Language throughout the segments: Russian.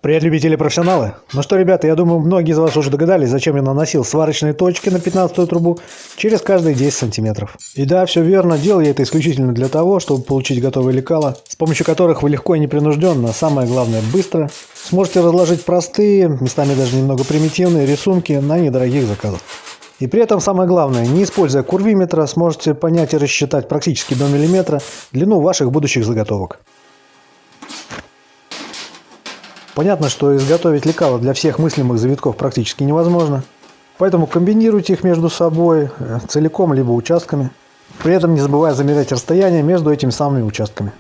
Привет, любители и профессионалы! Ну что, ребята, я думаю, многие из вас уже догадались, зачем я наносил сварочные точки на 15-ю трубу через каждые 10 сантиметров. И да, все верно, делал я это исключительно для того, чтобы получить готовые лекала, с помощью которых вы легко и непринужденно, самое главное быстро, сможете разложить простые, местами даже немного примитивные рисунки на недорогих заказах. И при этом самое главное, не используя курвиметра, сможете понять и рассчитать практически до миллиметра длину ваших будущих заготовок. Понятно, что изготовить лекала для всех мыслимых завитков практически невозможно, поэтому комбинируйте их между собой целиком либо участками, при этом не забывая замерять расстояние между этими самыми участками.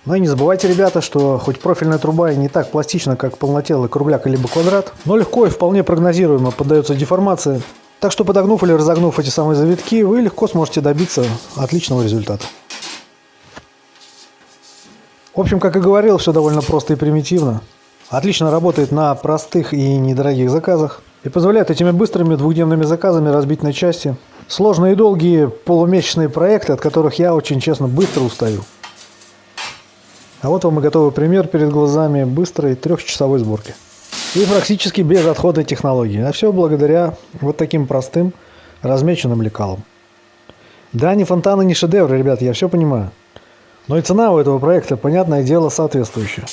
Ну и не забывайте, ребята, что хоть профильная труба и не так пластична, как полнотелый кругляк либо квадрат, но легко и вполне прогнозируемо поддается деформации, так что подогнув или разогнув эти самые завитки, вы легко сможете добиться отличного результата. В общем, как и говорил, все довольно просто и примитивно. Отлично работает на простых и недорогих заказах и позволяет этими быстрыми двухдневными заказами разбить на части сложные и долгие полумесячные проекты, от которых я, очень честно, быстро устаю. А вот вам и готовый пример перед глазами быстрой трехчасовой сборки. И практически без отходной технологии. А все благодаря вот таким простым размеченным лекалам. Да, ни фонтаны, ни шедевры, ребят, я все понимаю. Но и цена у этого проекта, понятное дело, соответствующая.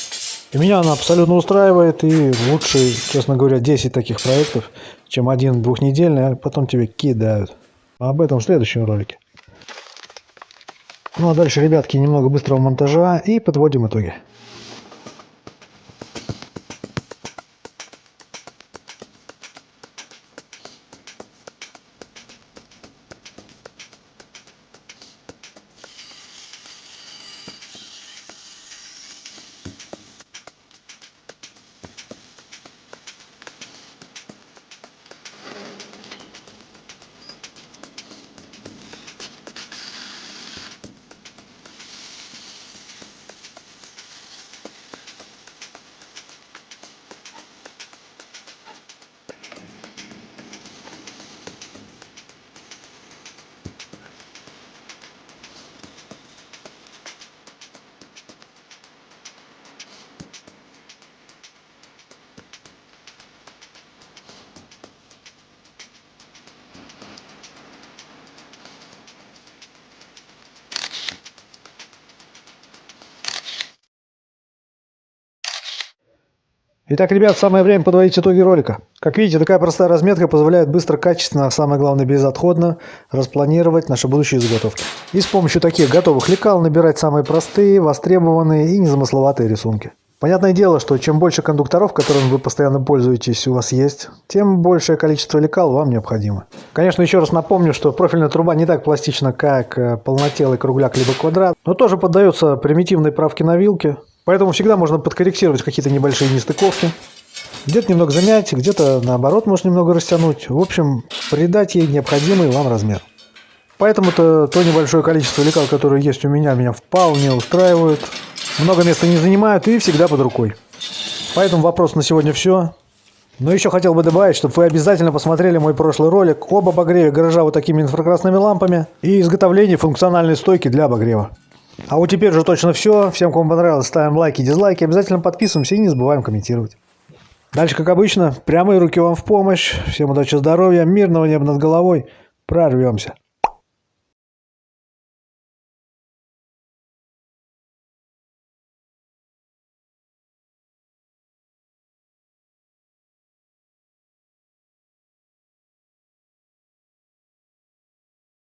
И меня она абсолютно устраивает, и лучше, честно говоря, 10 таких проектов, чем один двухнедельный, а потом тебе кидают. А об этом в следующем ролике. Ну а дальше, ребятки, немного быстрого монтажа и подводим итоги. Итак, ребят, самое время подводить итоги ролика. Как видите, такая простая разметка позволяет быстро, качественно, а самое главное безотходно распланировать наши будущие заготовки. И с помощью таких готовых лекал набирать самые простые, востребованные и незамысловатые рисунки. Понятное дело, что чем больше кондукторов, которыми вы постоянно пользуетесь, у вас есть, тем большее количество лекал вам необходимо. Конечно, еще раз напомню, что профильная труба не так пластична, как полнотелый кругляк либо квадрат, но тоже поддается примитивной правке на вилке. Поэтому всегда можно подкорректировать какие-то небольшие нестыковки. Где-то немного замять, где-то наоборот можно немного растянуть. В общем, придать ей необходимый вам размер. Поэтому-то то небольшое количество лекал, которые есть у меня вполне устраивают. Много места не занимают и всегда под рукой. Поэтому вопрос на сегодня все. Но еще хотел бы добавить, чтобы вы обязательно посмотрели мой прошлый ролик об обогреве гаража вот такими инфракрасными лампами и изготовлении функциональной стойки для обогрева. А вот теперь уже точно все. Всем, кому понравилось, ставим лайки, дизлайки. Обязательно подписываемся и не забываем комментировать. Дальше, как обычно, прямые руки вам в помощь. Всем удачи, здоровья, мирного неба над головой. Прорвемся.